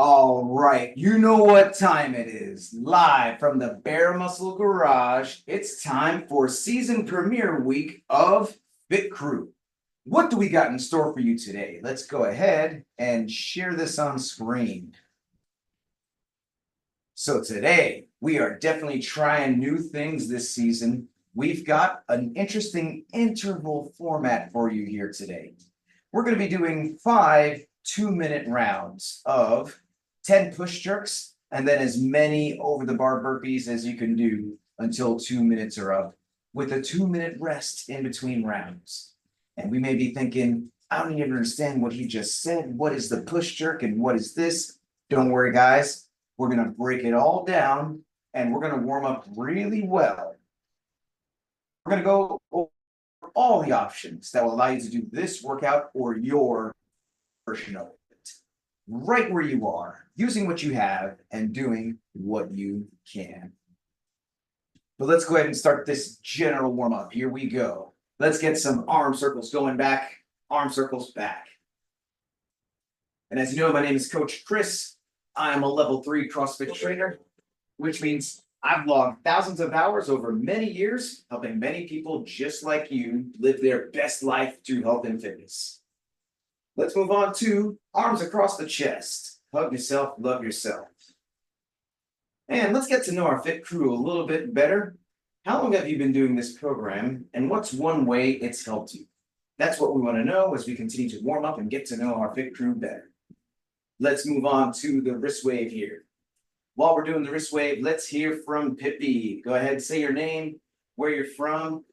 All right, you know what time it is. Live from the Bear Muscle Garage, it's time for season premiere week of Fit Crew. What do we got in store for you today? Let's go ahead and share this on screen. So today, we are definitely trying new things this season. We've got an interesting interval format for you here today. We're going to be doing 5 2-minute rounds of 10 push jerks and then as many over the bar burpees as you can do until 2 minutes are up, with a 2-minute rest in between rounds. And we may be thinking, I don't even understand what he just said. What is the push jerk and what is this? Don't worry, guys. We're going to break it all down and we're going to warm up really well. We're going to go over all the options that will allow you to do this workout or your version of it, right where you are, using what you have and doing what you can. But let's go ahead and start this general warm up. Here we go. Let's get some arm circles going back, arm circles back. And as you know, my name is Coach Chris. I am a level 3 CrossFit trainer, which means I've logged thousands of hours over many years, helping many people just like you live their best life through health and fitness. Let's move on to arms across the chest. Hug yourself, love yourself. And let's get to know our Fit Crew a little bit better. How long have you been doing this program, and what's one way it's helped you? That's what we want to know as we continue to warm up and get to know our Fit Crew better. Let's move on to the wrist wave here. While we're doing the wrist wave, let's hear from Pippi. Go ahead, say your name, where you're from,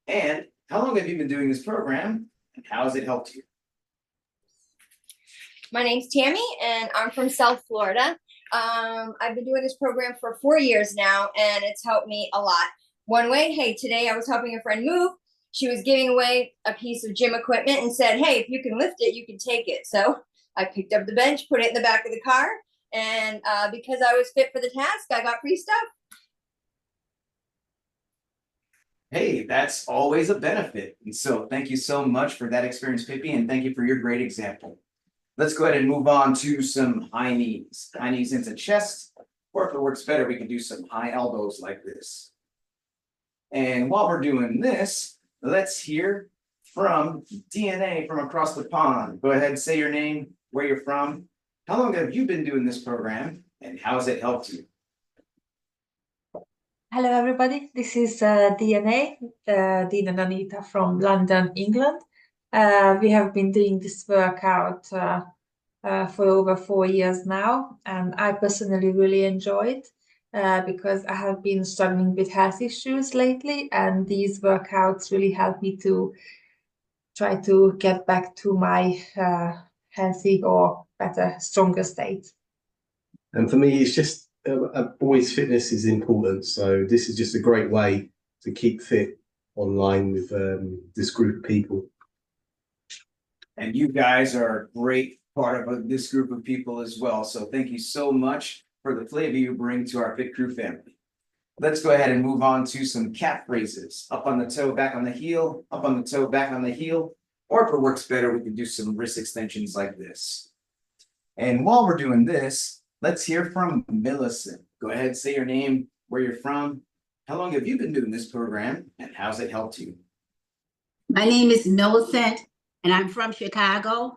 and how long have you been doing this program, and how has it helped you? My name's Tammy, and I'm from South Florida. I've been doing this program for 4 years now, and it's helped me a lot. One way, hey, today I was helping a friend move. She was giving away a piece of gym equipment and said, hey, if you can lift it, you can take it. So I picked up the bench, put it in the back of the car, and because I was fit for the task, I got free stuff. Hey, that's always a benefit. And so thank you so much for that experience, Pippi, and thank you for your great example. Let's go ahead and move on to some high knees. High knees into chest, or if it works better, we can do some high elbows like this. And while we're doing this, let's hear from DNA from across the pond. Go ahead and say your name, where you're from. How long have you been doing this program, and how has it helped you? Hello, everybody. This is DNA, Dean and Anita from London, England. We have been doing this workout for over 4 years now, and I personally really enjoy it because I have been struggling with health issues lately, and these workouts really help me to try to get back to my healthy or better, stronger state. And for me, it's just always fitness is important. So this is just a great way to keep fit online with this group of people. And you guys are a great part of this group of people as well. So thank you so much for the flavor you bring to our Fit Crew family. Let's go ahead and move on to some calf raises. Up on the toe, back on the heel, up on the toe, back on the heel. Or if it works better, we can do some wrist extensions like this. And while we're doing this, let's hear from Millicent. Go ahead, say your name, where you're from. How long have you been doing this program, and how's it helped you? My name is Millicent, and I'm from Chicago.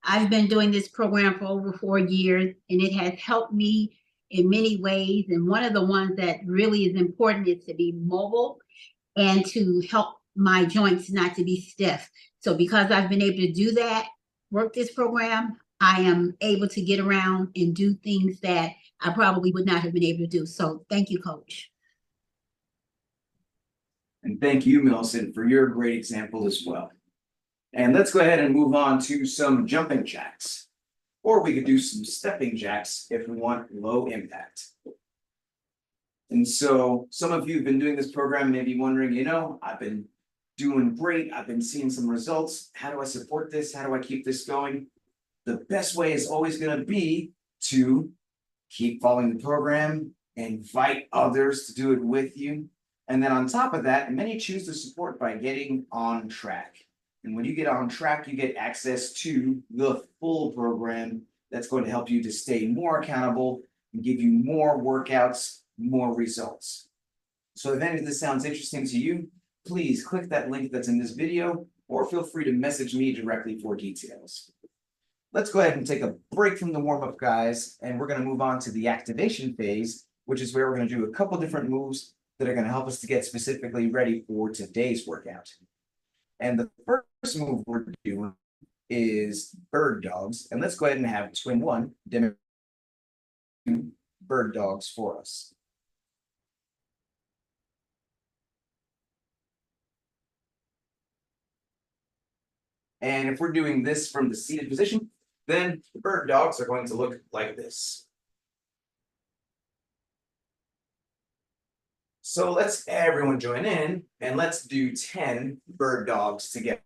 I've been doing this program for over 4 years, and it has helped me in many ways. And one of the ones that really is important is to be mobile and to help my joints not to be stiff. So because I've been able to do that, work this program, I am able to get around and do things that I probably would not have been able to do. So thank you, Coach. And thank you, Millicent, for your great example as well. And let's go ahead and move on to some jumping jacks. Or we could do some stepping jacks if we want low impact. And so some of you have been doing this program, may be wondering, you know, I've been doing great. I've been seeing some results. How do I support this? How do I keep this going? The best way is always going to be to keep following the program, invite others to do it with you. And then on top of that, many choose to support by getting on track. And when you get on track, you get access to the full program that's going to help you to stay more accountable and give you more workouts, more results. So if any of this sounds interesting to you, please click that link that's in this video, or feel free to message me directly for details. Let's go ahead and take a break from the warm-up, guys, and we're going to move on to the activation phase, which is where we're going to do a couple different moves that are going to help us to get specifically ready for today's workout. And the first move we're doing is bird dogs. And let's go ahead and have Twin One demonstrate bird dogs for us. And if we're doing this from the seated position, then the bird dogs are going to look like this. So let's everyone join in and let's do 10 bird dogs together.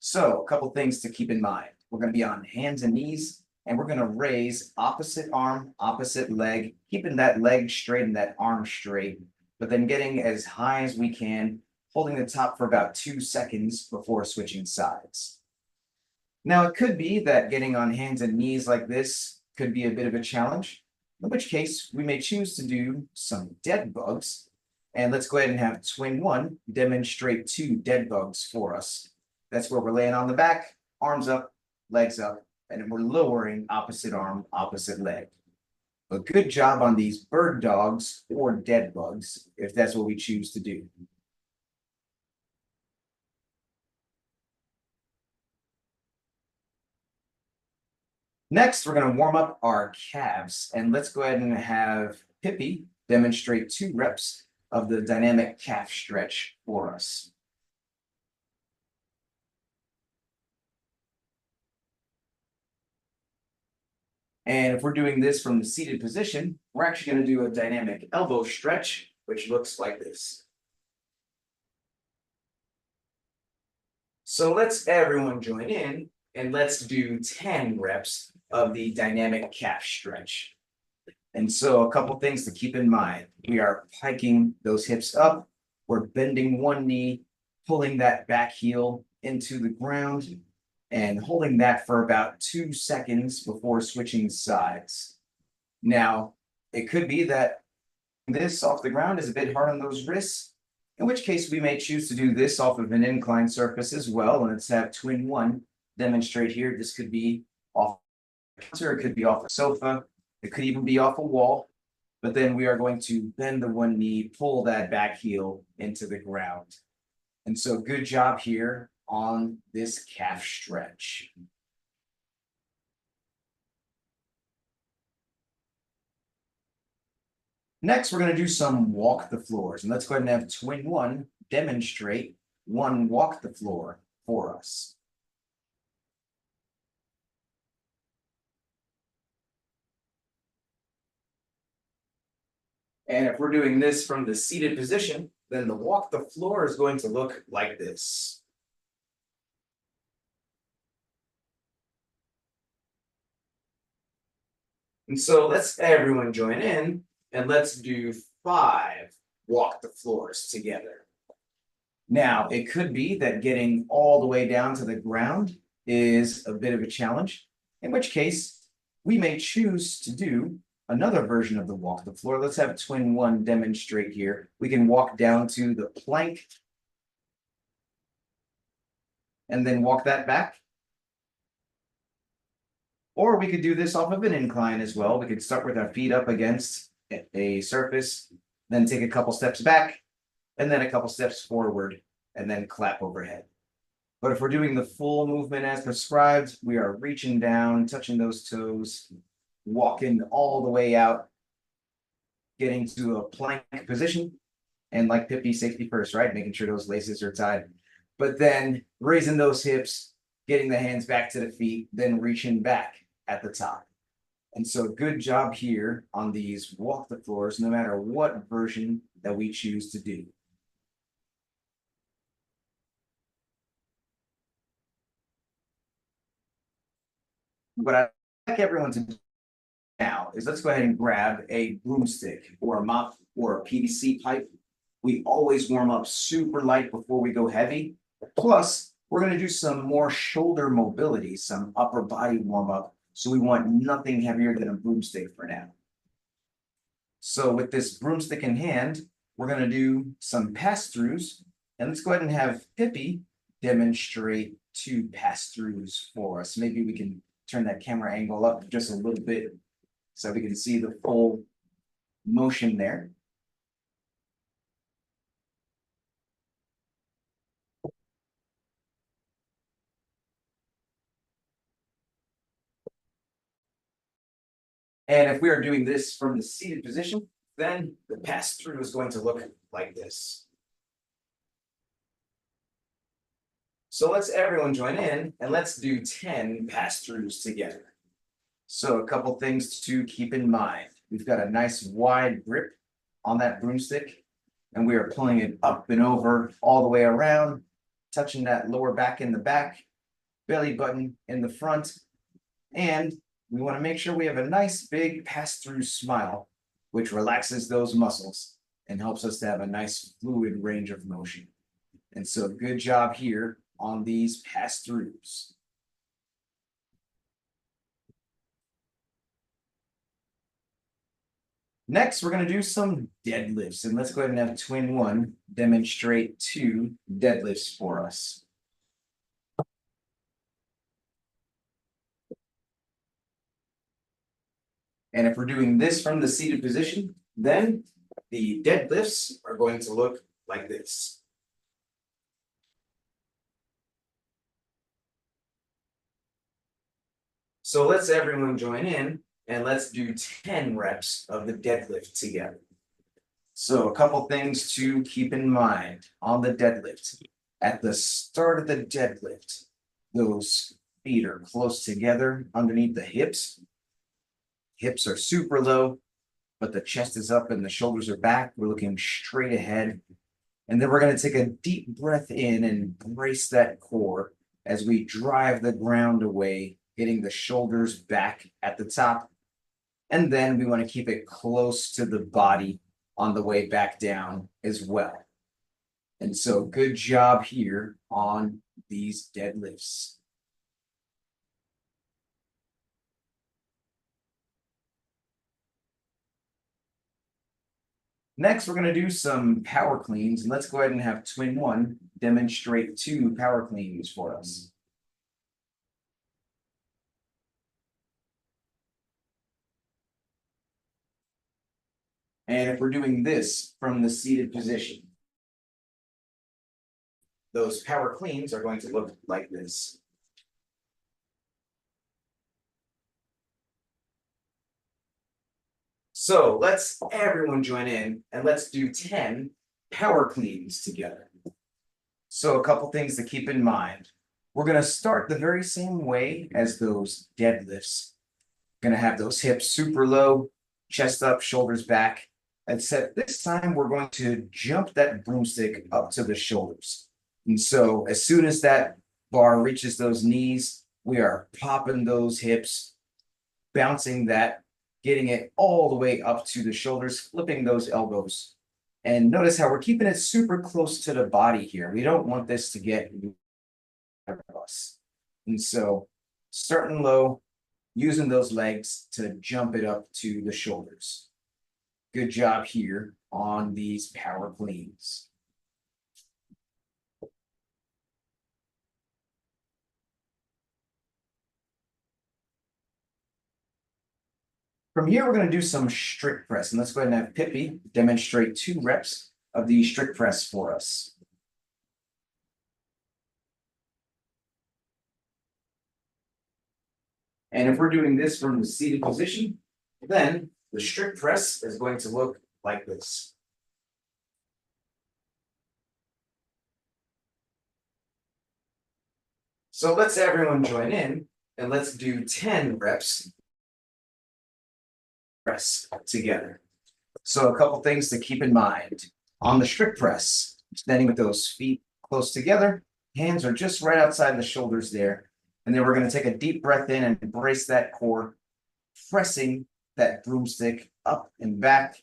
So a couple things to keep in mind. We're going to be on hands and knees, and we're going to raise opposite arm, opposite leg, keeping that leg straight and that arm straight, but then getting as high as we can, holding the top for about 2 seconds before switching sides. Now, it could be that getting on hands and knees like this could be a bit of a challenge, in which case we may choose to do some dead bugs. And let's go ahead and have Twin One demonstrate 2 dead bugs for us. That's where we're laying on the back, arms up, legs up, and we're lowering opposite arm, opposite leg. A good job on these bird dogs or dead bugs, if that's what we choose to do. Next, we're going to warm up our calves, and let's go ahead and have Pippi demonstrate 2 reps of the dynamic calf stretch for us. And if we're doing this from the seated position, we're actually going to do a dynamic elbow stretch, which looks like this. So let's everyone join in and let's do 10 reps of the dynamic calf stretch. And so a couple things to keep in mind. We are piking those hips up. We're bending one knee, pulling that back heel into the ground, and holding that for about 2 seconds before switching sides. Now, it could be that this off the ground is a bit hard on those wrists, in which case we may choose to do this off of an inclined surface as well. And let's have Twin One demonstrate here. This could be off the counter, it could be off a sofa, it could even be off a wall. But then we are going to bend the one knee, pull that back heel into the ground. And so good job here on this calf stretch. Next, we're going to do some walk the floors. And let's go ahead and have Twin One demonstrate 1 walk the floor for us. And if we're doing this from the seated position, then the walk the floor is going to look like this. And so let's everyone join in and let's do 5 walk the floors together. Now, it could be that getting all the way down to the ground is a bit of a challenge, in which case we may choose to do another version of the walk the floor. Let's have Twin One demonstrate here. We can walk down to the plank and then walk that back. Or we could do this off of an incline as well. We could start with our feet up against a surface, then take a couple steps back, and then a couple steps forward, and then clap overhead. But if we're doing the full movement as prescribed, we are reaching down, touching those toes, walking all the way out, getting to a plank position. And like Pippi, safety first, right? Making sure those laces are tied. But then raising those hips, getting the hands back to the feet, then reaching back at the top. And so good job here on these walk the floors, no matter what version that we choose to do. What I'd like everyone to do now is let's go ahead and grab a broomstick or a mop or a PVC pipe. We always warm up super light before we go heavy. Plus, we're gonna do some more shoulder mobility, some upper body warm up. So we want nothing heavier than a broomstick for now. So with this broomstick in hand, we're gonna do some pass-throughs. And let's go ahead and have Pippi demonstrate 2 pass-throughs for us. Maybe we can turn that camera angle up just a little bit so we can see the full motion there. And if we are doing this from the seated position, then the pass-through is going to look like this. So let's everyone join in and let's do 10 pass-throughs together. So a couple things to keep in mind. We've got a nice wide grip on that broomstick, and we are pulling it up and over all the way around, touching that lower back in the back, belly button in the front, and we want to make sure we have a nice big pass-through smile, which relaxes those muscles and helps us to have a nice fluid range of motion. And so good job here on these pass-throughs. Next, we're going to do some deadlifts, and let's go ahead and have Twin One demonstrate 2 deadlifts for us. And if we're doing this from the seated position, then the deadlifts are going to look like this. So let's everyone join in and let's do 10 reps of the deadlift together. So a couple things to keep in mind on the deadlift. At the start of the deadlift, those feet are close together underneath the hips. Hips are super low, but the chest is up and the shoulders are back. We're looking straight ahead. And then we're going to take a deep breath in and brace that core as we drive the ground away, hitting the shoulders back at the top. And then we want to keep it close to the body on the way back down as well. And so good job here on these deadlifts. Next, we're going to do some power cleans, and let's go ahead and have Twin One demonstrate 2 power cleans for us. And if we're doing this from the seated position, those power cleans are going to look like this. So let's everyone join in and let's do 10 power cleans together. So a couple things to keep in mind. We're going to start the very same way as those deadlifts. Going to have those hips super low, chest up, shoulders back. Except this time we're going to jump that broomstick up to the shoulders. And so as soon as that bar reaches those knees, we are popping those hips, bouncing that, getting it all the way up to the shoulders, flipping those elbows. And notice how we're keeping it super close to the body here. We don't want this to get out of us. And so starting low, using those legs to jump it up to the shoulders. Good job here on these power cleans. From here, we're going to do some strict press. And let's go ahead and have Pippi demonstrate 2 reps of the strict press for us. And if we're doing this from the seated position, then the strict press is going to look like this. So let's everyone join in and let's do 10 reps press together. So a couple things to keep in mind. On the strict press, standing with those feet close together, hands are just right outside the shoulders there. And then we're going to take a deep breath in and brace that core, pressing that broomstick up and back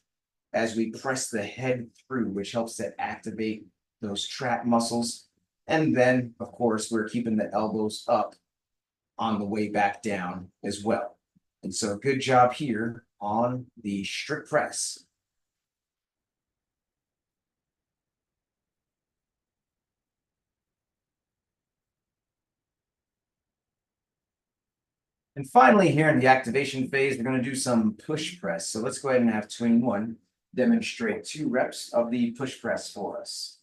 as we press the head through, which helps to activate those trap muscles. And then, of course, we're keeping the elbows up on the way back down as well. And so good job here on the strict press. And finally, here in the activation phase, we're going to do some push press. So let's go ahead and have Twin One demonstrate 2 reps of the push press for us.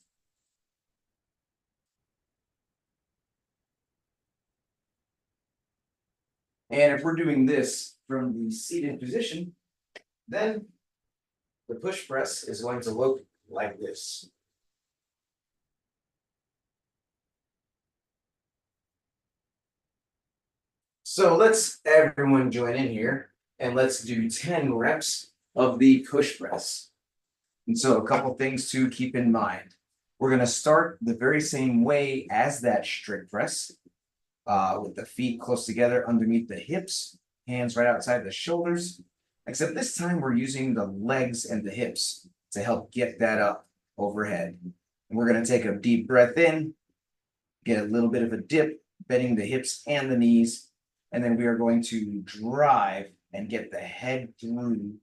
And if we're doing this from the seated position, then the push press is going to look like this. So let's everyone join in here and let's do 10 reps of the push press. And so a couple things to keep in mind. We're going to start the very same way as that strict press, with the feet close together underneath the hips, hands right outside the shoulders, except this time we're using the legs and the hips to help get that up overhead. And we're going to take a deep breath in, get a little bit of a dip, bending the hips and the knees, and then we are going to drive and get the head through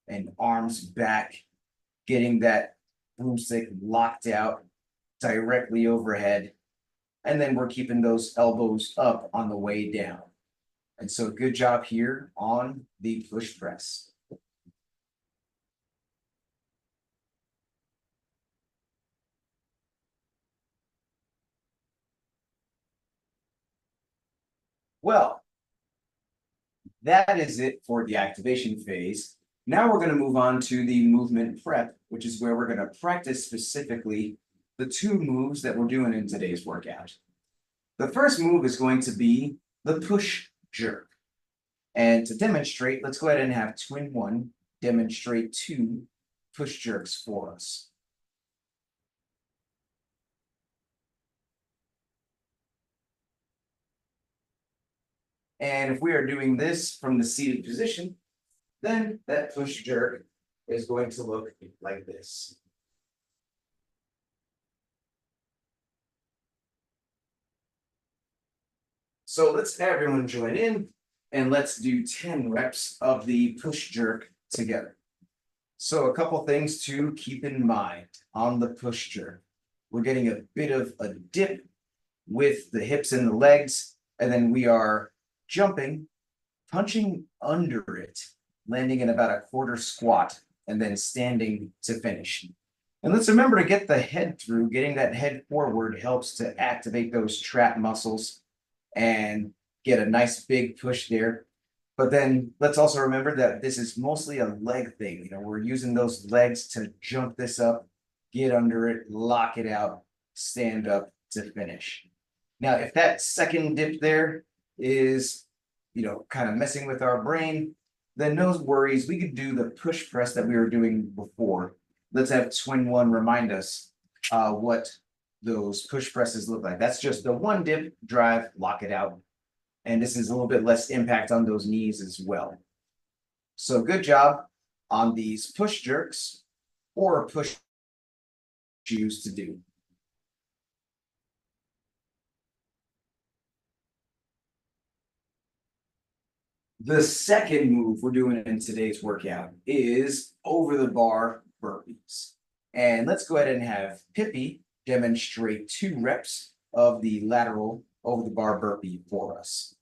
and arms back, getting that broomstick locked out directly overhead. And then we're keeping those elbows up on the way down. And so good job here on the push press. Well, that is it for the activation phase. Now we're going to move on to the movement prep, which is where we're going to practice specifically the 2 moves that we're doing in today's workout. The first move is going to be the push jerk. And to demonstrate, let's go ahead and have Twin One demonstrate 2 push jerks for us. And if we are doing this from the seated position, then that push jerk is going to look like this. So let's everyone join in and let's do 10 reps of the push jerk together. So a couple things to keep in mind on the push jerk. We're getting a bit of a dip with the hips and the legs, and then we are jumping, punching under it, landing in about a quarter squat, and then standing to finish. And let's remember to get the head through. Getting that head forward helps to activate those trap muscles and get a nice big push there. But then let's also remember that this is mostly a leg thing. You know, we're using those legs to jump this up, get under it, lock it out, stand up to finish. Now, if that second dip there is, kind of messing with our brain, then no worries. We could do the push press that we were doing before. Let's have Twin One remind us what those push presses look like. That's just the 1 dip, drive, lock it out. And this is a little bit less impact on those knees as well. So good job on these push jerks or push choose to do. The second move we're doing in today's workout is over the bar burpees. And let's go ahead and have Pippi demonstrate 2 reps of the lateral over the bar burpee for us.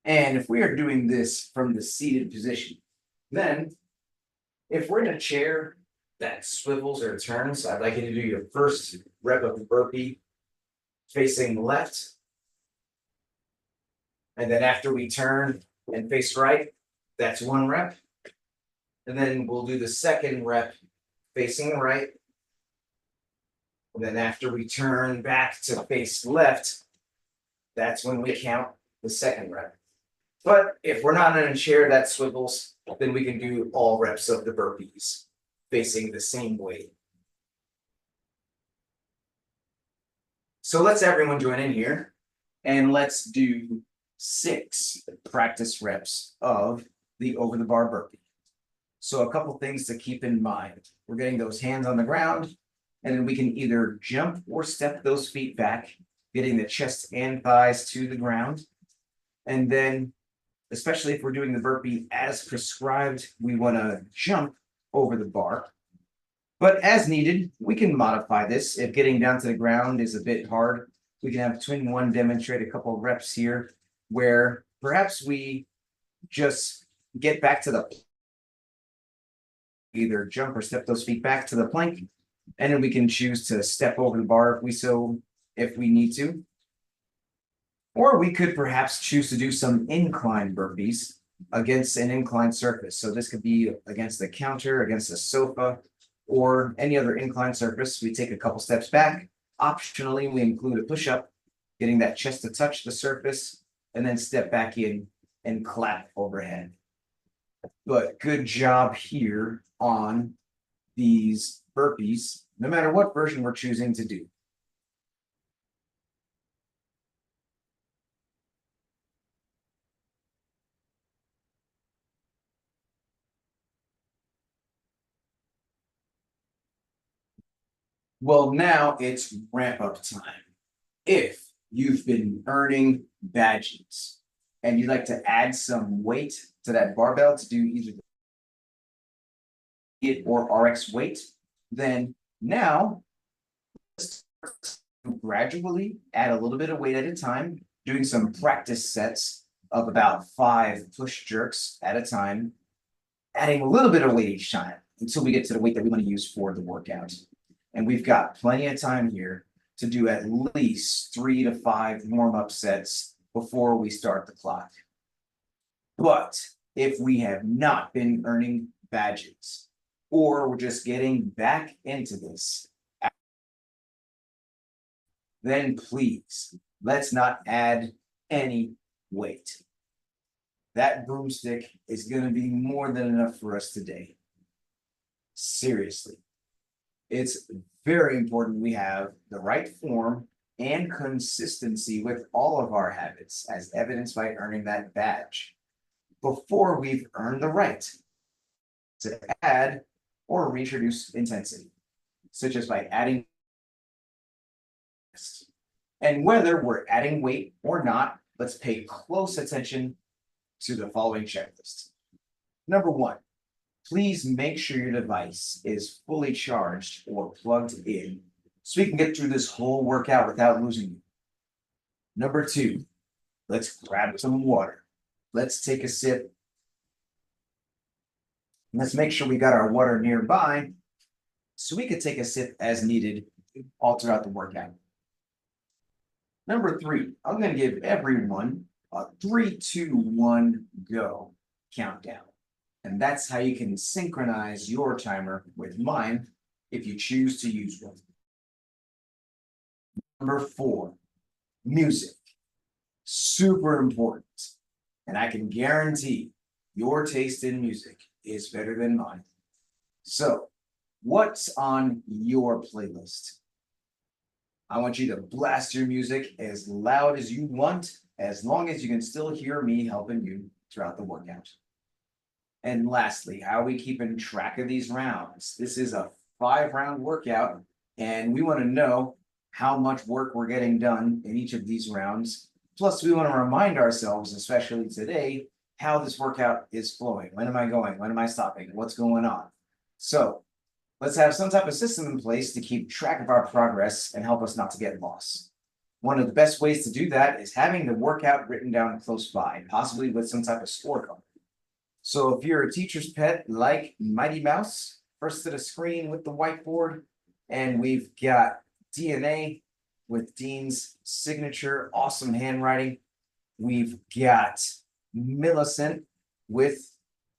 And if we are doing this from the seated position, then if we're in a chair that swivels or turns, I'd like you to do your first rep of the burpee facing left. And then after we turn and face right, that's 1 rep. And then we'll do the second rep facing right. And then after we turn back to face left, that's when we count the second rep. But if we're not in a chair that swivels, then we can do all reps of the burpees facing the same way. So let's everyone join in here and let's do 6 practice reps of the over the bar burpee. So a couple things to keep in mind. We're getting those hands on the ground, and then we can either jump or step those feet back, getting the chest and thighs to the ground. And then, especially if we're doing the burpee as prescribed, we want to jump over the bar. But as needed, we can modify this. If getting down to the ground is a bit hard, we can have Twin One demonstrate a couple of reps here where perhaps we just get back to the either jump or step those feet back to the plank, and then we can choose to step over the bar if we need to. Or we could perhaps choose to do some incline burpees against an inclined surface. So this could be against the counter, against a sofa, or any other inclined surface. We take a couple steps back. Optionally, we include a push-up, getting that chest to touch the surface, and then step back in and clap overhead. But good job here on these burpees, no matter what version we're choosing to do. Well, now it's ramp up time. If you've been earning badges and you'd like to add some weight to that barbell to do either it or RX weight, then now let's gradually add a little bit of weight at a time, doing some practice sets of about 5 push jerks at a time, adding a little bit of weight each time until we get to the weight that we want to use for the workout. And we've got plenty of time here to do at least 3 to 5 warm-up sets before we start the clock. But if we have not been earning badges, or we're just getting back into this, then please, let's not add any weight. That broomstick is going to be more than enough for us today. Seriously. It's very important we have the right form and consistency with all of our habits, as evidenced by earning that badge, before we've earned the right to add or reintroduce intensity, such as by adding. And whether we're adding weight or not, let's pay close attention to the following checklist. Number 1, please make sure your device is fully charged or plugged in so we can get through this whole workout without losing you. Number 2, let's grab some water. Let's take a sip. Let's make sure we got our water nearby so we could take a sip as needed all throughout the workout. Number 3, I'm going to give everyone a 3, 2, 1, go countdown. And that's how you can synchronize your timer with mine if you choose to use one. Number 4, music. Super important. And I can guarantee your taste in music is better than mine. So, what's on your playlist? I want you to blast your music as loud as you want, as long as you can still hear me helping you throughout the workout. And lastly, how are we keeping track of these rounds? This is a 5-round workout, and we want to know how much work we're getting done in each of these rounds. Plus, we want to remind ourselves, especially today, how this workout is flowing. When am I going? When am I stopping? What's going on? So let's have some type of system in place to keep track of our progress and help us not to get lost. One of the best ways to do that is having the workout written down close by, possibly with some type of scorecard. So if you're a teacher's pet like Mighty Mouse, first to the screen with the whiteboard, and we've got DNA with Dean's signature, awesome handwriting. We've got Millicent with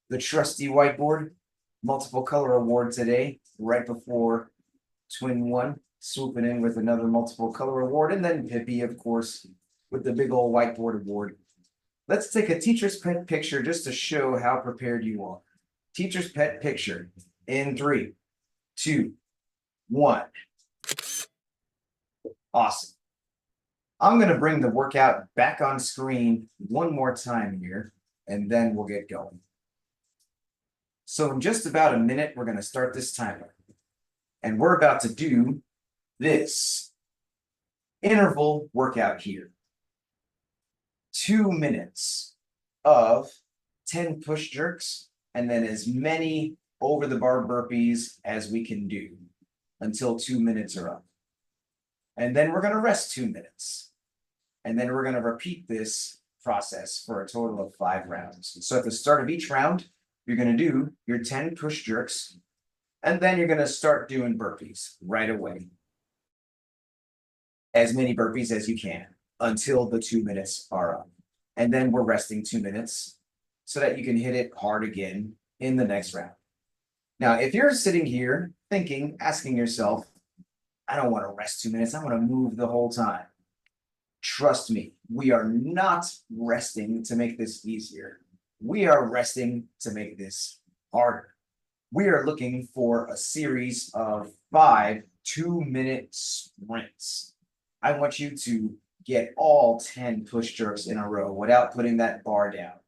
the trusty whiteboard, multiple color award today, right before Twin One, swooping in with another multiple color award, and then Pippi, of course, with the big old whiteboard award. Let's take a teacher's pet picture just to show how prepared you are. Teacher's pet picture in 3, 2, 1. Awesome. I'm gonna bring the workout back on screen one more time here, and then we'll get going. So in just about a minute, we're gonna start this timer. And we're about to do this interval workout here. 2 minutes of 10 push jerks, and then as many over the bar burpees as we can do until 2 minutes are up. And then we're gonna rest 2 minutes. And then we're gonna repeat this process for a total of 5 rounds. So at the start of each round, you're gonna do your 10 push jerks, and then you're gonna start doing burpees right away. As many burpees as you can until the 2 minutes are up. And then we're resting 2 minutes so that you can hit it hard again in the next round. Now, if you're sitting here thinking, asking yourself, I don't want to rest 2 minutes, I want to move the whole time. Trust me, we are not resting to make this easier. We are resting to make this harder. We are looking for a series of 5 2-minute sprints. I want you to get all 10 push jerks in a row without putting that bar down.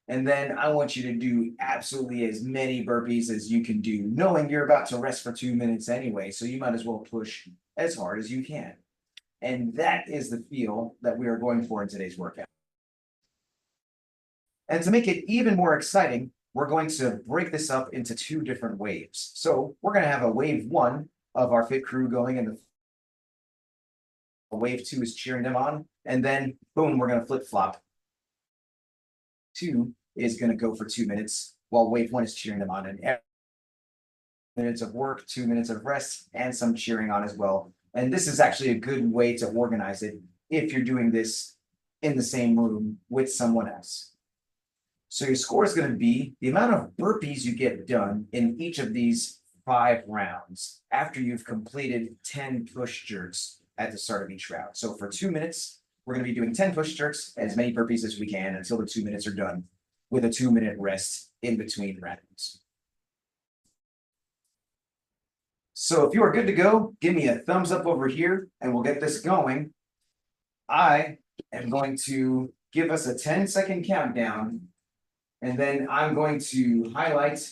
And then I want you to do absolutely as many burpees as you can do, knowing you're about to rest for 2 minutes anyway, so you might as well push as hard as you can. And that is the feel that we are going for in today's workout. And to make it even more exciting, we're going to break this up into 2 different waves. So we're going to have a wave 1 of our fit crew going, and the wave 2 is cheering them on, and then boom, we're going to flip flop. 2 is going to go for 2 minutes while wave 1 is cheering them on, and minutes of work, 2 minutes of rest, and some cheering on as well. And this is actually a good way to organize it if you're doing this in the same room with someone else. So your score is going to be the amount of burpees you get done in each of these 5 rounds after you've completed 10 push jerks at the start of each round. So for 2 minutes, we're going to be doing 10 push jerks, as many burpees as we can until the 2 minutes are done, with a 2-minute rest in between rounds. So if you are good to go, give me a thumbs up over here and we'll get this going. I am going to give us a 10-second countdown, and then I'm going to highlight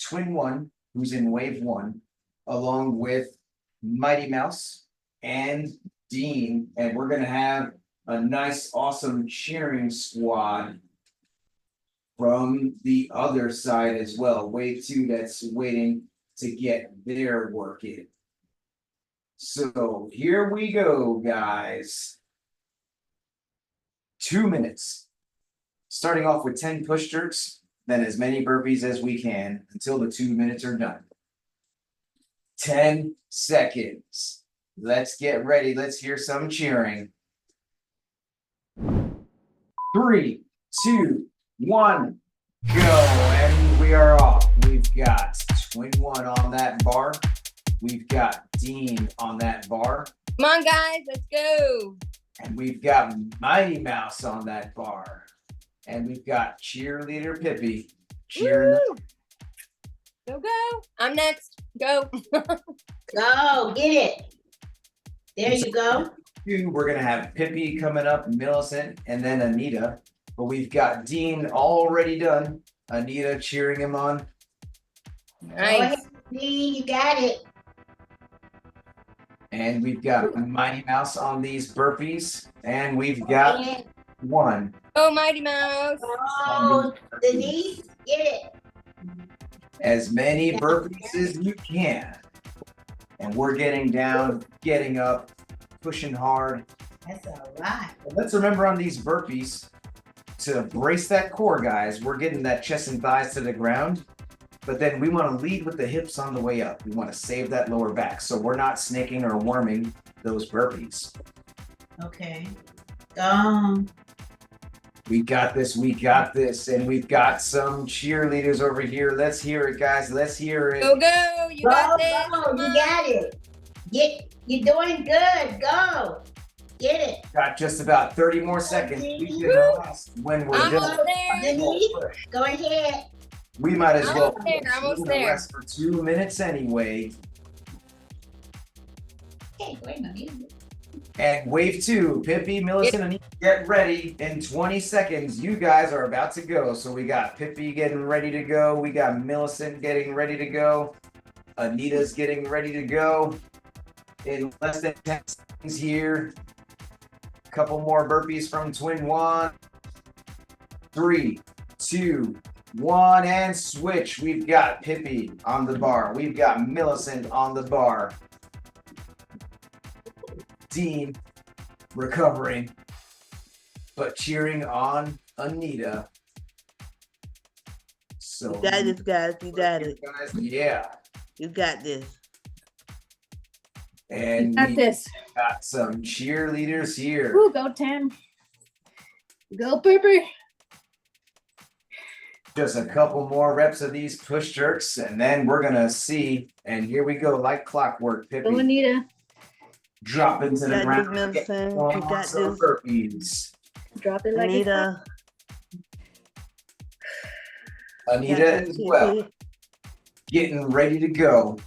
Twin One, who's in wave 1, along with Mighty Mouse and Dean, and we're gonna have a nice, awesome cheering squad from the other side as well. Wave 2 that's waiting to get their work in. So here we go, guys. 2 minutes. Starting off with 10 push jerks, then as many burpees as we can until the 2 minutes are done. 10 seconds. Let's get ready. Let's hear some cheering. 3, 2, 1, go. And we are off. We've got Twin One on that bar. We've got Dean on that bar. Come on, guys, let's go. And we've got Mighty Mouse on that bar. And we've got cheerleader Pippi cheering. Go, go. I'm next. Go. Go, get it. There you go. We're going to have Pippi coming up, Millicent, and then Anita. But we've got Dean already done. Anita cheering him on. Go Nice. ahead, Dean, you got it. And we've got Mighty Mouse on these burpees. And we've got one. Oh, Mighty Mouse. Oh, Denise, get it. As many burpees as you can. And we're getting down, getting up, pushing hard. That's all right. And let's remember on these burpees to brace that core, guys. We're getting that chest and thighs to the ground, but then we want to lead with the hips on the way up. We want to save that lower back, so we're not snaking or worming those burpees. Okay. We got this, and we've got some cheerleaders over here. Let's hear it, guys. Let's hear it. Go, go. You got this. Go, Come you on. got it. You're doing good. Go. Get it. Got just about 30 more seconds. We can rest when we're I'm done. almost there. Denise, go ahead. We might as I'm well almost there, almost we're gonna there. rest for 2 minutes anyway. Hey, wait a minute. And wave 2, Pippi, Millicent, and get ready. In 20 seconds, you guys are about to go. So we got Pippi getting ready to go. We got Millicent getting ready to go. Anita's getting ready to go. In less than 10 seconds here. A couple more burpees from Twin One. 3, 2, 1, and switch. We've got Pippi on the bar. We've got Millicent on the bar. Dean recovering, but cheering on Anita. So You got this, guys. You got it. guys, yeah. You got this. And Got we this. got some cheerleaders here. Woo, go 10. Go, Pippi. Just a couple more reps of these push jerks, and then we're gonna see. And here we go, like clockwork. Go, Pippi Anita. drop into the You got ground. this, Get Millicent. going You on got some this. burpees. Drop it like it's hot. Anita. Anita as well, getting ready to go.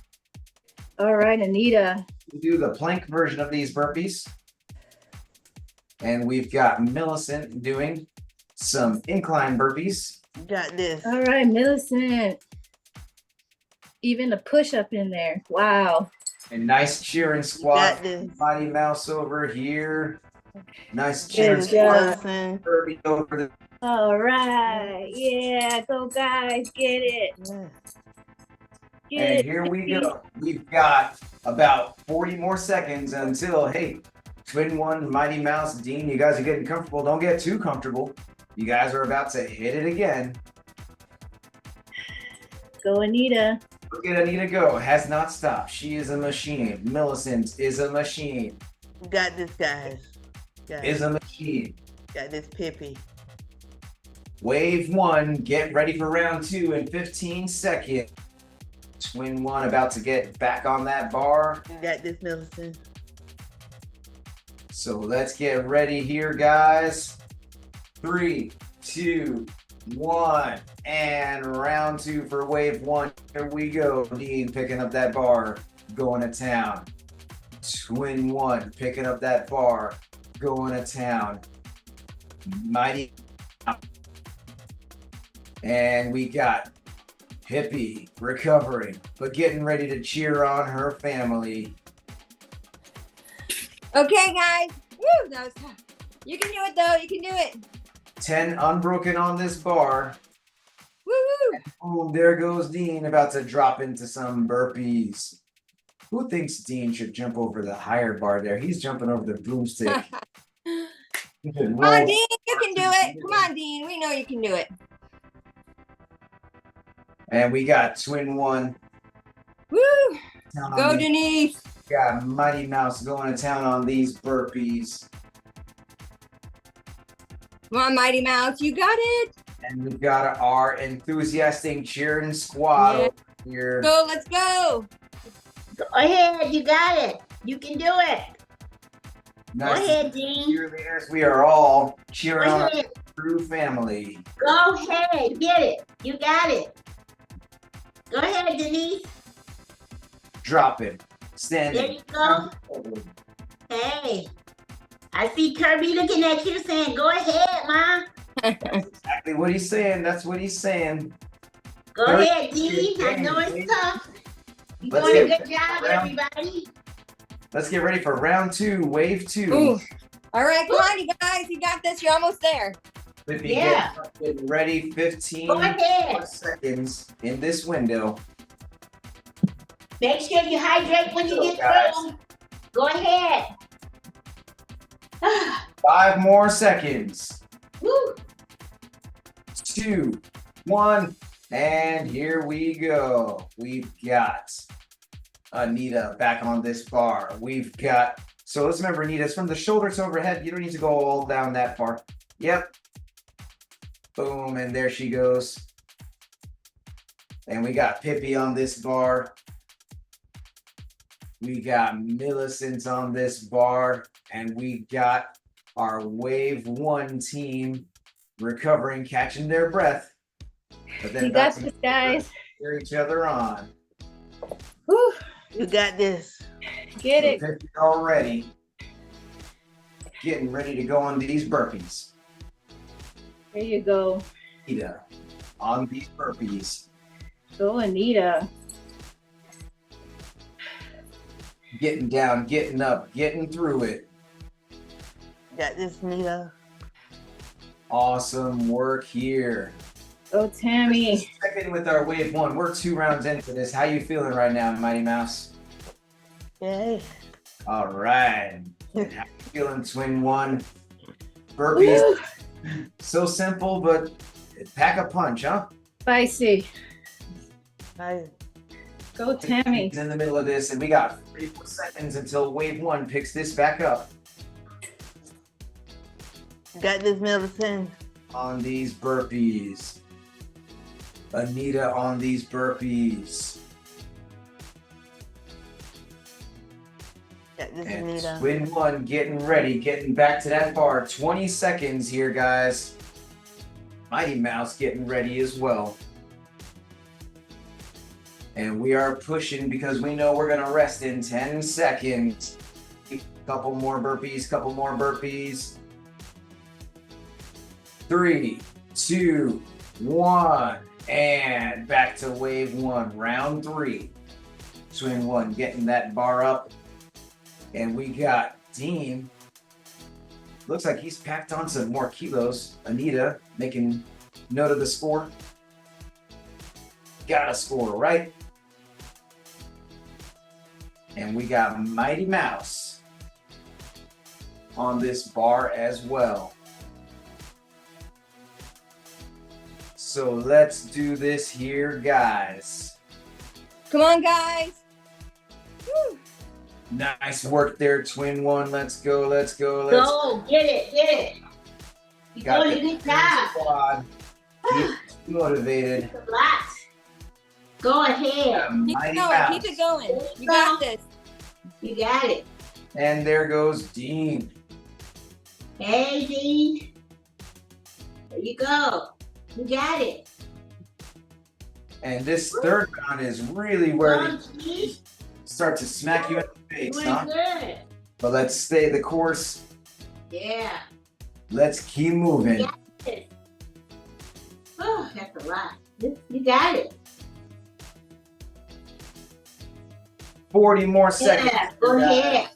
All right, Anita. We do the plank version of these burpees. And we've got Millicent doing some incline burpees. You got this. All right, Millicent. Even a push up in there. Wow. And nice cheering You squat. got this. Mighty Mouse over here. Nice Good cheering job. squat. Millicent. Burpee over the All right. Yeah, go guys. Get it. Yeah. Get And it. here we go. We've got about 40 more seconds until, hey, Twin One, Mighty Mouse, Dean, you guys are getting comfortable. Don't get too comfortable. You guys are about to hit it again. Go, Anita. Look at Anita go. Has not stopped. She is a machine. Millicent is a machine. You got this, guys. Is a machine. Got this, Pippi. Wave 1, get ready for round 2 in 15 seconds. Twin One about to get back on that bar. You got this, Millicent. So let's get ready here, guys. 3, 2, 1, and round 2 for wave 1. Here we go. Dean picking up that bar, going to town. Twin One picking up that bar, going to town. Mighty. And we got Pippi recovering, but getting ready to cheer on her family. Okay, guys. Woo, that was tough. You can do it, though. You can do it. 10 unbroken on this bar. Woo, woo. Boom, there goes Dean about to drop into some burpees. Who thinks Dean should jump over the higher bar there? He's jumping over the broomstick. Come on, Dean. You can do it. Come on, Dean. We know you can do it. And we got Twin One. Woo. Down on Go, these- Denise. We got Mighty Mouse going to town on these burpees. Come on, Mighty Mouse. You got it. And we've got our enthusiastic cheering squad Yeah. over here. Go. Let's go. Go ahead, you got it. You can do it. Nice Go ahead, Dean. cheerleaders. We are all cheering Go on our ahead. true family. Go ahead. Get it. You got it. Go ahead, Denise. Drop it. There Standing. you go. Hey. I see Kirby looking at you saying, go ahead, Mom. Exactly what he's saying. That's what he's saying. Go Kirby, ahead, Dean. I know Kirby. it's tough. You're Let's doing a get good job, round- everybody. Let's get ready for round 2, wave 2. Ooh. All right, come on, you guys. You got this. You're almost there. Pippi, Yeah. get ready. 15 Go ahead. seconds in this window. Make sure you hydrate when you Go, get guys. through. Go ahead. 5 more seconds. Woo. 2, 1, and here we go. We've got Anita back on this bar. We've got, so let's remember, Anita, it's from the shoulder to overhead. You don't need to go all down that far. Yep. Boom, and there she goes. And we got Pippi on this bar. We got Millicent on this bar. And we got our wave 1 team recovering, catching their breath. But then You about got to this, guys. cheer each other on. Woo. You got this. Get it. So Pippi already. getting ready to go on these burpees. There you go. Anita on these burpees. Go, Anita. Getting down, getting up, getting through it. Got this, Nita. Awesome work here. Go, Tammy. Check in with our wave one. We're 2 rounds into this. How you feeling right now, Mighty Mouse? Yay. All right. And how you feeling, Twin One? Burpees. So simple, but pack a punch, huh? Spicy. Nice. Go, Tammy. He's in the middle of this, and we got 34 seconds until wave one picks this back up Got this, Millicent. on these burpees. Anita on these burpees. Got this, And Anita. Twin One getting ready, getting back to that bar. 20 seconds here, guys. Mighty Mouse getting ready as well. And we are pushing because we know we're gonna rest in 10 seconds. Couple more burpees, couple more burpees. 3, 2, 1, and back to wave one, round 3. Twin One getting that bar up. And we got Dean. Looks like he's packed on some more kilos. Anita making note of the score. Got a score, right? And we got Mighty Mouse on this bar as well. So let's do this here, guys. Come on, guys. Woo. Nice work there, Twin One. Let's go, let's go, let's Go, get it. You got doing a the good job. squad. Keep motivated. Relax. Go ahead. Keep Mighty it going. Mouse. Keep it going. You got this. You got it. And there goes Dean. Hey, Dean. There you go. You got it. And this third round is really where Come they on, Dean. start to smack you in the face, Doing huh? good. But let's stay the course. Yeah. Let's keep moving. Yeah. Oh, that's a lot. You got it. 40 more seconds. Yeah, go ahead.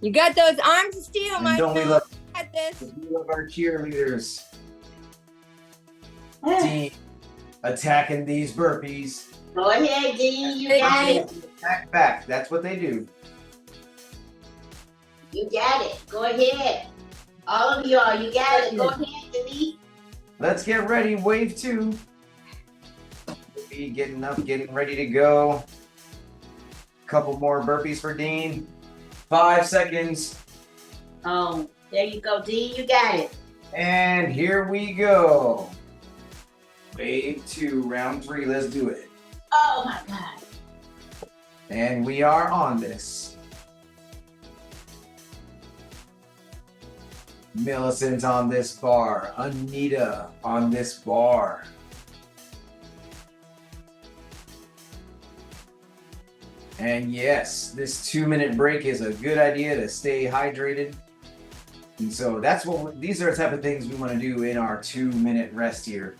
You got those arms of steel, And my don't we friend. love, You got this. we love our cheerleaders. Dean attacking these burpees. Go ahead, Dean. You got it. Attack back. That's what they do. You got it. Go ahead. All of y'all, you got it. Go ahead, Dean. Let's get ready. Wave 2. Getting up, getting ready to go. Couple more burpees for Dean. 5 seconds. Oh, there you go, Dean. You got it. And here we go. Wave 2, round 3. Let's do it. Oh my God. And we are on this. Millicent on this bar. Anita on this bar. And yes, this 2-minute break is a good idea to stay hydrated. And so that's what these are the type of things we want to do in our 2-minute rest here.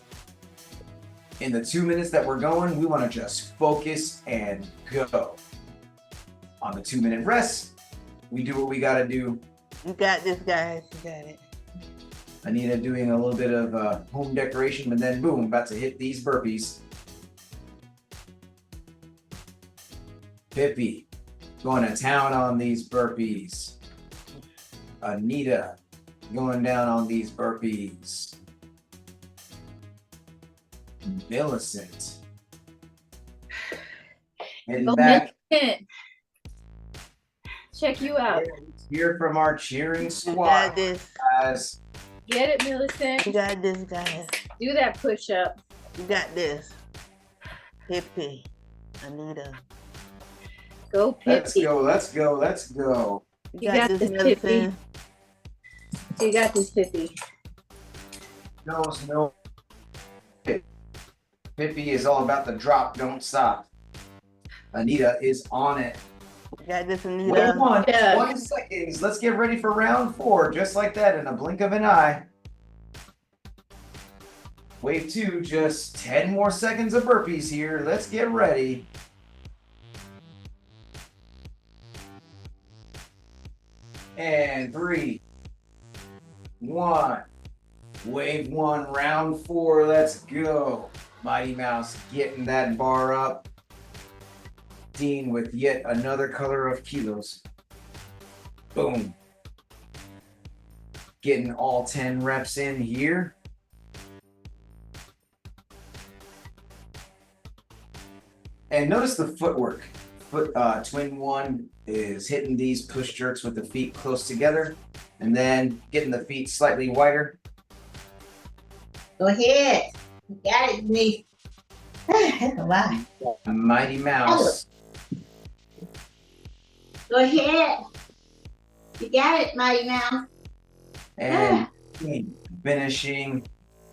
In the 2 minutes that we're going, we want to just focus and go. On the 2-minute rest, we do what we got to do. You got this, guys. You got it. Anita doing a little bit of home decoration, and then boom, about to hit these burpees. Pippi going to town on these burpees. Anita going down on these burpees. Millicent. Heading Go, back. Millicent. Check you out. Hear from our cheering You squad, got this. guys. Get it, Millicent. You got this, guys. Do that push up. You got this. Pippi. Anita. Go, Let's Pippi. go, let's go, let's go. You got this, Pippi. You got this, Pippi. No. Pippi is all about the drop, don't stop. Anita is on it. You got this, Wave Anita. one, Yeah. 20 seconds. Let's get ready for round 4, just like that, in a blink of an eye. Wave 2, just 10 more seconds of burpees here. Let's get ready. And 3, 1. Wave 1, round 4. Let's go. Mighty Mouse getting that bar up. Dean with yet another color of kilos. Boom. Getting all 10 reps in here. And notice the footwork. Twin 1 is hitting these push jerks with the feet close together and then getting the feet slightly wider. Go ahead. You got it, me. That's a lot. Mighty Mouse. Go ahead. You got it, Mighty Mouse. And finishing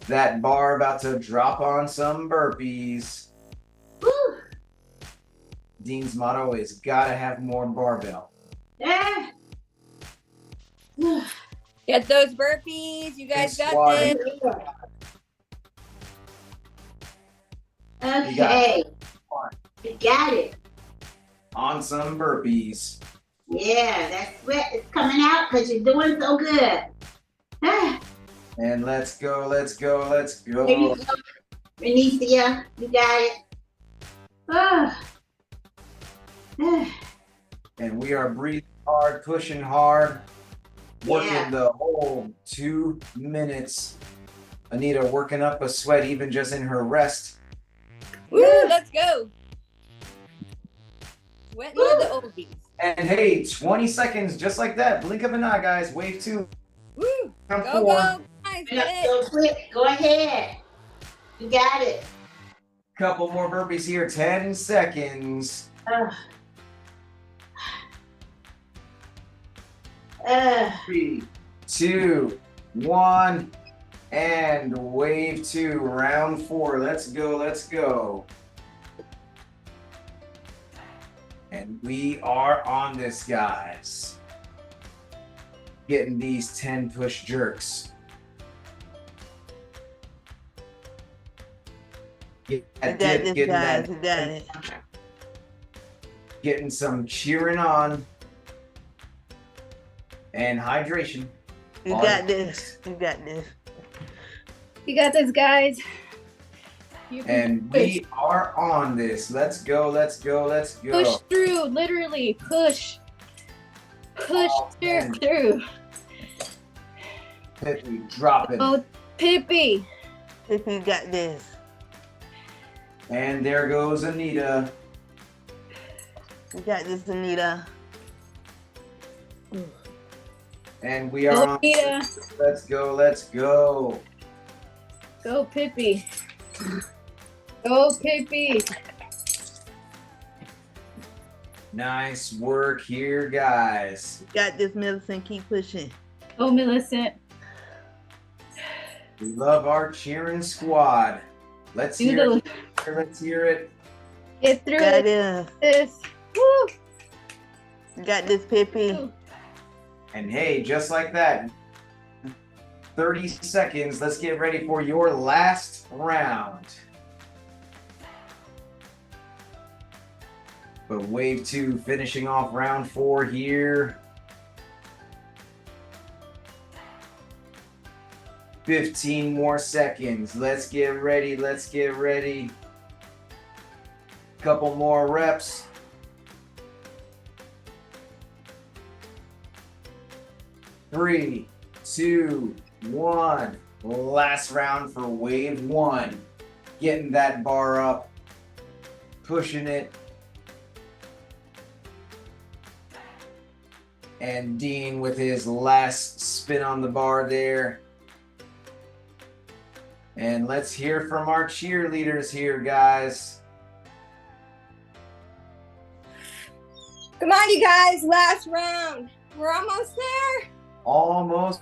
that bar, about to drop on some burpees. Woo. Dean's motto is gotta have more barbell. Ah. Get those burpees. You guys got Squatting. this. Okay. You got it. On some burpees. Yeah, that sweat is coming out because you're doing so good. Ah. And let's go, let's go, let's There you go. go. Benicia, you got it. Ah. Ah. And we are breathing hard, pushing hard, working Yeah. the whole 2 minutes. Anita working up a sweat even just in her rest. Woo, let's go. Sweating with the oldies. And hey, 20 seconds, just like that. Blink of an eye, guys. Wave 2. Woo, Round go, 4. go. Guys, get it. So quick. Go ahead. You got it. Couple more burpees here. 10 seconds. Ah. 3, 2, 1. And wave 2, round 4. Let's go, let's go. And we are on this, guys. Getting these 10 push jerks. Get You that got dip, this, getting guys. that, You got it. getting some cheering on. And hydration. You On. got this. You got this. You got this, guys. You can And we are on this. Let's go, let's go, let's go. push through, literally push. Push Oh, man. through. We drop it. Oh, Pippi. If you got this. And there goes Anita. You got this, Anita. And we are Go, on. Anita. Let's go, let's go. Go, Pippi. Go, Pippi. Nice work here, guys. You got this, Millicent. Keep pushing. Go, Millicent. We love our cheering squad. Let's Do hear the it. Let's hear it. get through Got it. this. This. Woo. You got this, Pippi. And hey, just like that, 30 seconds. Let's get ready for your last round. But wave 2 finishing off round 4 here. 15 more seconds. Let's get ready. Let's get ready. Couple more reps. Three, 2, 1. Last round for wave 1. Getting that bar up. Pushing it. And Dean with his last spin on the bar there. And let's hear from our cheerleaders here, guys. Come on, you guys. Last round. We're almost there. Almost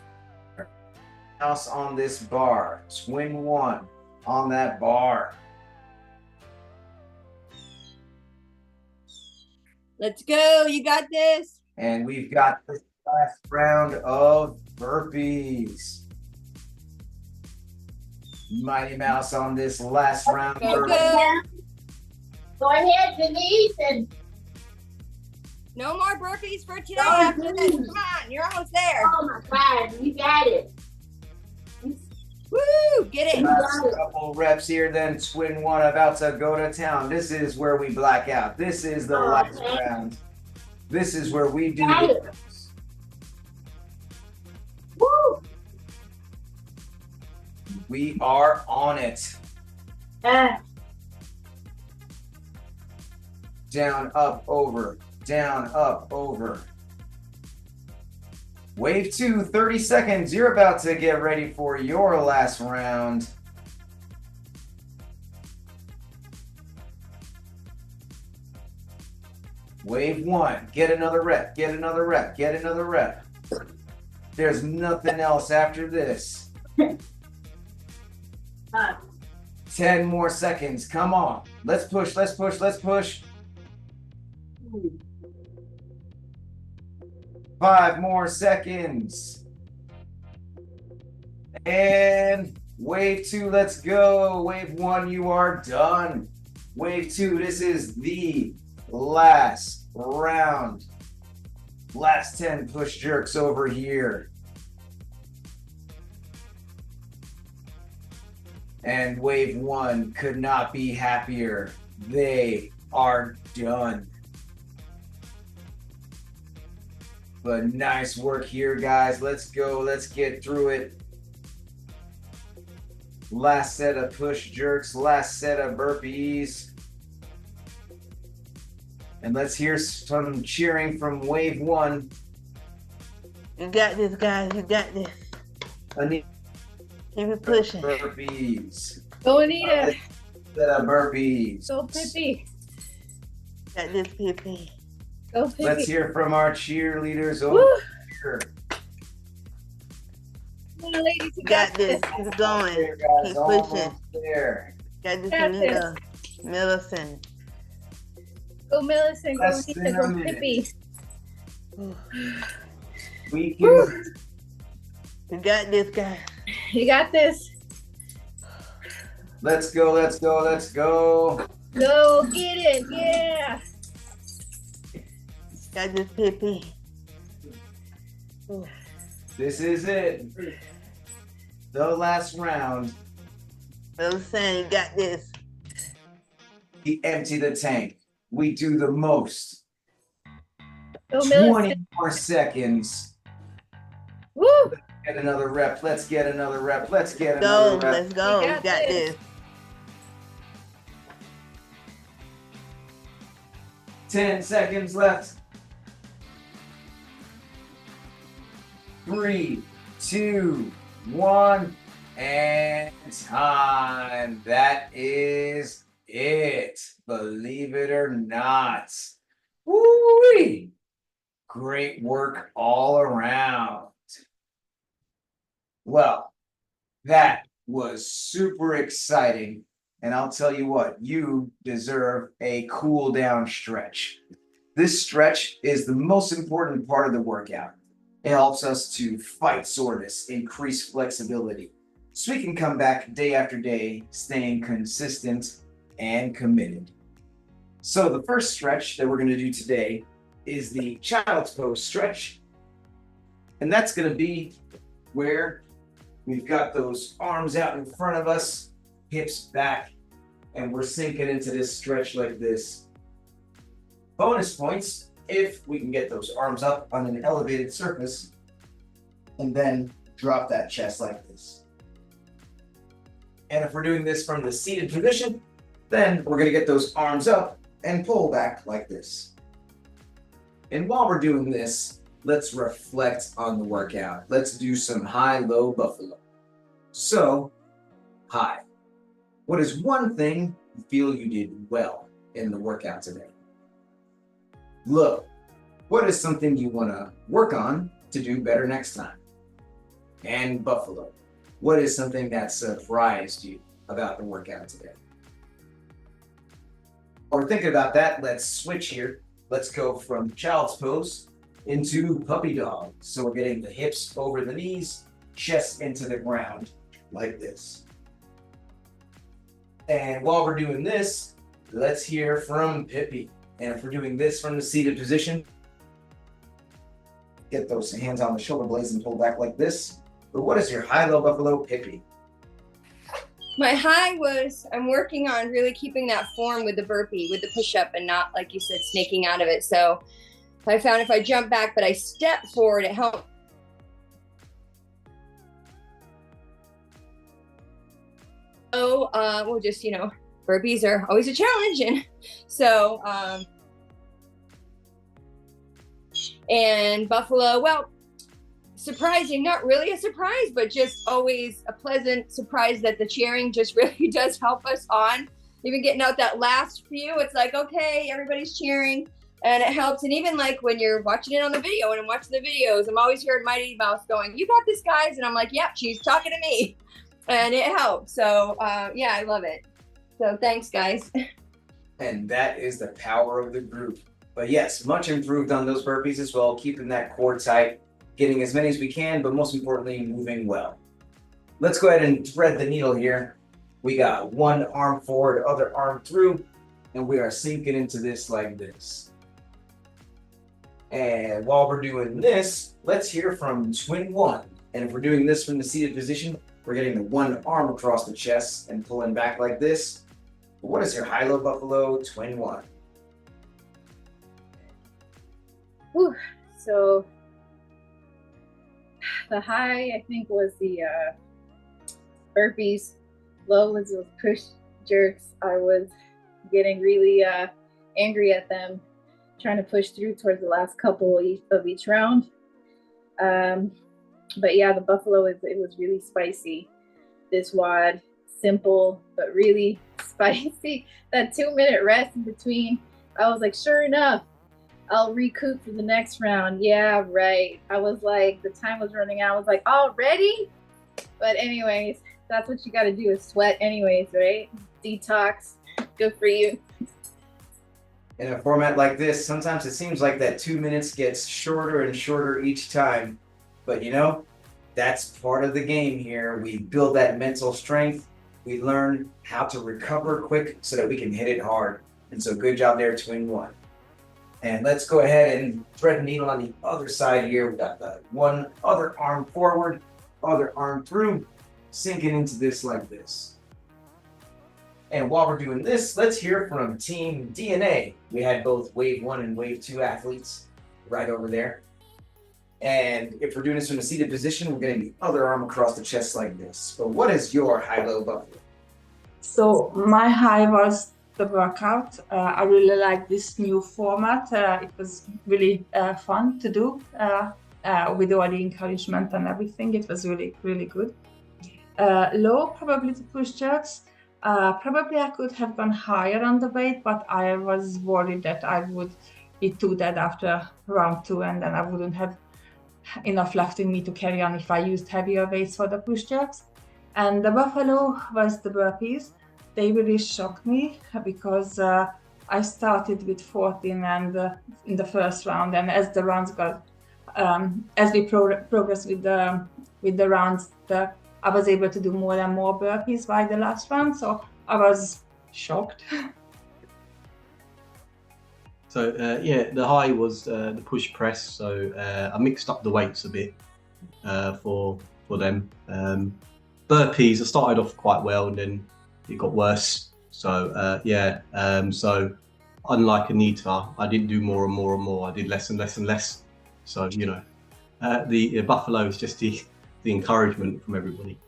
house on this bar. Twin 1 on that bar. Let's go. You got this. And we've got the last round of burpees. Mighty Mouse on this last round. Go, burpee. go. Go ahead, Denise, and No more burpees for today. Oh, After this. please. Come on. You're almost there. oh my God, you got it. Woo. Get it. Last couple reps here, then twin one about to go to town. This is where we black out. This is the last round. This is where we do Got the it. Woo! We are on it. Down, up, over. Down, up, over. Wave 2, 30 seconds. You're about to get ready for your last round. Wave 1, get another rep, get another rep, get another rep. There's nothing else after this. 10 more seconds, come on. Let's push, let's push, let's push. 5 more seconds. And wave 2, let's go. Wave 1, you are done. Wave 2, this is the last round. Last 10 push jerks over here. And wave 1 could not be happier. They are done. But nice work here, guys. Let's go. Let's get through it. Last set of push jerks, last set of burpees. And let's hear some cheering from wave 1. You got this, guys. You got this. Anita, Keep it pushing. burpees. Go, Anita. Set of burpees. Go, Pippi. Got this, Pippi. Go, Pippi. Let's hear from our cheerleaders Woo. over here. Come on, ladies, You got this. Keep going. There, guys, Keep almost pushing. there. Got this, Got Anita. Millicent. Go, Millicent. Go, Less Anita. than a Go, minute. Pippi. We can. You got this, guys. You got this. Let's go, let's go, let's go. Go, get it. Yeah. Got this, Pippi. This is it. The last round. Millicent, you got this. We empty the tank. We do the most. Go, 20 Millicent. more seconds. Woo. Get another rep. Let's get another rep. Let's get Go. another rep. Let's go. You You got got this. this. 10 seconds left. 3, 2, 1, and time. That is it. Believe it or not. Woo-wee. Great work all around. Well, that was super exciting. And I'll tell you what, you deserve a cool down stretch. This stretch is the most important part of the workout. It helps us to fight soreness, increase flexibility, so we can come back day after day, staying consistent and committed. So the first stretch that we're going to do today is the child's pose stretch. And that's going to be where we've got those arms out in front of us, hips back, and we're sinking into this stretch like this. Bonus points if we can get those arms up on an elevated surface and then drop that chest like this. And if we're doing this from the seated position, then we're going to get those arms up and pull back like this. And while we're doing this, let's reflect on the workout. Let's do some high-low buffalo. So, high. What is one thing you feel you did well in the workout today? Low. What is something you want to work on to do better next time? And buffalo. What is something that surprised you about the workout today? While we're thinking about that, let's switch here. let's go from child's pose into puppy dog. So we're getting the hips over the knees, chest into the ground, like this. And while we're doing this, let's hear from Pippi. And if we're doing this from the seated position, get those hands on the shoulder blades and pull back like this. But what is your high-low buffalo, Pippi? My high was I'm working on really keeping that form with the burpee, with the push-up, and not, like you said, snaking out of it. So I found if I jump back but I step forward, it helps. So we'll just, burpees are always a challenge. And so, and buffalo, well, surprising, not really a surprise, but just always a pleasant surprise that the cheering just really does help us on. Even getting out that last few, it's like, okay, everybody's cheering and it helps. And even like when you're watching it on the video and I'm watching the videos, I'm always hearing Mighty Mouse going, "You got this, guys." And I'm like, "Yep, she's talking to me." And it helps. So yeah, I love it. So thanks, guys. And that is the power of the group. But yes, much improved on those burpees as well, keeping that core tight, getting as many as we can, but most importantly, moving well. Let's go ahead and thread the needle here. We got one arm forward, other arm through, and we are sinking into this like this. And while we're doing this, let's hear from twin one. And if we're doing this from the seated position, we're getting the one arm across the chest and pulling back like this. What is your high-low buffalo, twin one? Whew. So the high, I think, was the burpees. Low was those push jerks. I was getting really angry at them, trying to push through towards the last couple of each round. But yeah, the buffalo, it was really spicy. This WOD, simple, but really spicy. That 2-minute rest in between, I was like, sure enough, I'll recoup for the next round. Yeah, right. I was like, the time was running out. I was like, already? But anyways, that's what you got to do, is sweat anyways, right? Detox. Good for you. In a format like this, sometimes it seems like that 2 minutes gets shorter and shorter each time. But that's part of the game here. We build that mental strength. We learn how to recover quick so that we can hit it hard. And so good job there, twin one. And let's go ahead and thread the needle on the other side here. We got the one other arm forward, other arm through, sinking into this like this. And while we're doing this, let's hear from Team DNA. We had both Wave 1 and Wave 2 athletes right over there. And if we're doing this from a seated position, we're getting the other arm across the chest like this. But what is your high-low buffalo? So my high was the workout. I really like this new format. It was really fun to do with all the encouragement and everything. It was really, really good. Low, probably the push jerks. Probably I could have gone higher on the weight, but I was worried that I would be too dead after round 2, and then I wouldn't have enough left in me to carry on if I used heavier weights for the push jerks. And the buffalo was the burpees. They really shocked me because I started with 14 and in the first round, and as the rounds got, as we progressed with the rounds, I was able to do more and more burpees by the last round, so I was shocked. So yeah, the high was the push press. So I mixed up the weights a bit for them. Burpees, I started off quite well, and then it got worse. So yeah, so unlike Anita, I didn't do more and more and more. I did less and less and less. So the buffalo is just the encouragement from everybody.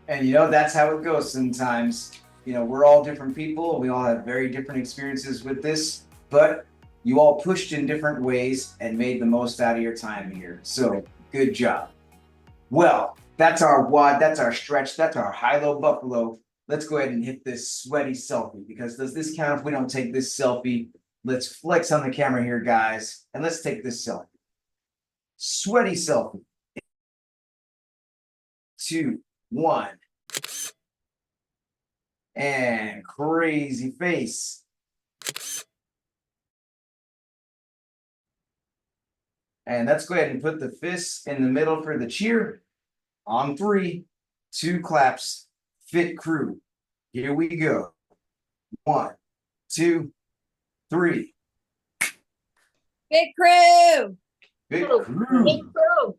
And that's how it goes sometimes. We're all different people. We all have very different experiences with this, but you all pushed in different ways and made the most out of your time here. So good job. Well, that's our WOD, that's our stretch, that's our high-low buffalo. Let's go ahead and hit this sweaty selfie, because does this count if we don't take this selfie? Let's flex on the camera here, guys, and let's take this selfie. Sweaty selfie. 2, 1. And crazy face. And let's go ahead and put the fists in the middle for the cheer. On 3, 2 claps, fit crew. Here we go. 1, 2, 3. Big crew. Fit Crew. crew. Big crew.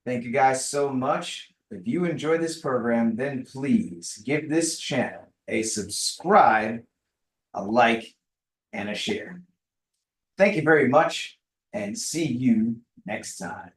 Thank you guys so much. If you enjoy this program, then please give this channel a subscribe, a like, and a share. Thank you very much, and see you next time.